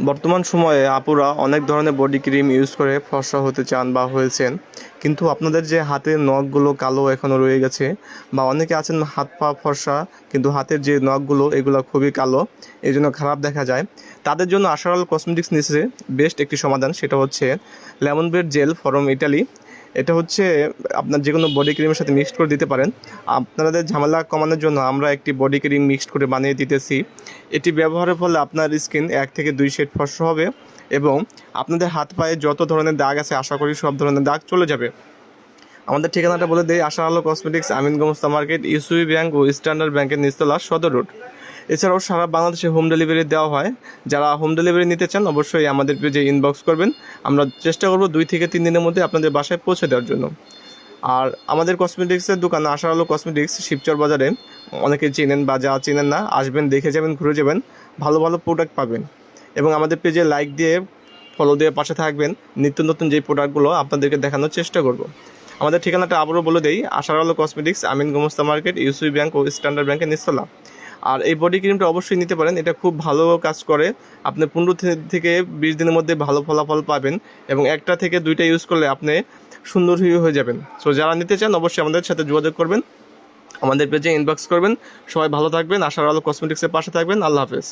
বর্তমান সময়ে আপুরা অনেক ধরনের বডি ক্রিম ইউজ করে ফর্সা হতে চান বা হয়েছেন, কিন্তু আপনাদের যে হাতের নখগুলো কালো এখনও রয়ে গেছে, বা অনেকে আছেন হাত পা ফর্সা কিন্তু হাতের যে নখগুলো এগুলো খুবই কালো, এই জন্য খারাপ দেখা যায়। তাদের জন্য আশারাল কসমেটিক্স নিচ্ছে বেস্ট একটি সমাধান, সেটা হচ্ছে lemon bed gel from Italy. এটা হচ্ছে আপনার যে কোনো বডি ক্রিমের সাথে মিক্সড করে দিতে পারেন। আপনাদের ঝামেলা কমানোর জন্য আমরা একটি বডি ক্রিম মিক্সড করে বানিয়ে দিতেছি। এটি ব্যবহারের ফলে আপনার স্কিন 1 থেকে 2 শেড ফর্সা হবে এবং আপনাদের হাত পায়ে যত ধরনের দাগ আছে আশা করি সব ধরনের দাগ চলে যাবে। আমাদের ঠিকানাটা বলে দেই, আশা আলো কসমেটিক্স, আমিনগঞ্জ মার্কেট, ইউসিবি ব্যাংক ও স্ট্যান্ডার্ড ব্যাংকের নিচতলা, সদর রোড। এছাড়াও সারা বাংলাদেশে হোম ডেলিভারি দেওয়া হয়। যারা হোম ডেলিভারি নিতে চান অবশ্যই আমাদের পেজে ইনবক্স করবেন, আমরা চেষ্টা করব 2 থেকে 3 দিনের মধ্যে আপনাদের বাসায় পৌঁছে দেওয়ার জন্য। আর আমাদের কসমেটিক্সের দোকান আশা আলো কসমেটিক্স শিবচর বাজারে, অনেকে চেনেন বা যা চেনেন না আসবেন, দেখে যাবেন, ঘুরে যাবেন, ভালো ভালো প্রোডাক্ট পাবেন। এবং আমাদের পেজে লাইক দিয়ে ফলো দিয়ে পাশে থাকবেন, নিত্য নতুন যেই প্রোডাক্টগুলো আপনাদেরকে দেখানোর চেষ্টা করব। আমাদের ঠিকানাটা আবারও বলে দেই, আশার আলো কসমেটিক্স, আমিনগঞ্জ মার্কেট, ইউসিবি ব্যাংক ও স্ট্যান্ডার্ড ব্যাংকের নিচতলা। আর এই বডি ক্রিমটা অবশ্যই নিতে পারেন, এটা খুব ভালো কাজ করে। আপনি 15 থেকে 20 দিনের মধ্যে ভালো ফলাফল পাবেন এবং 1 থেকে 2টা ইউজ করলে আপনি সুন্দর হয়ে যাবেন। সো যারা নিতে চান অবশ্যই আমাদের সাথে যোগাযোগ করবেন, আমাদের পেজে ইনবক্স করবেন। সবাই ভালো থাকবেন, আশার আলো কসমেটিক্সের পাশে থাকবেন। আল্লাহ হাফেজ।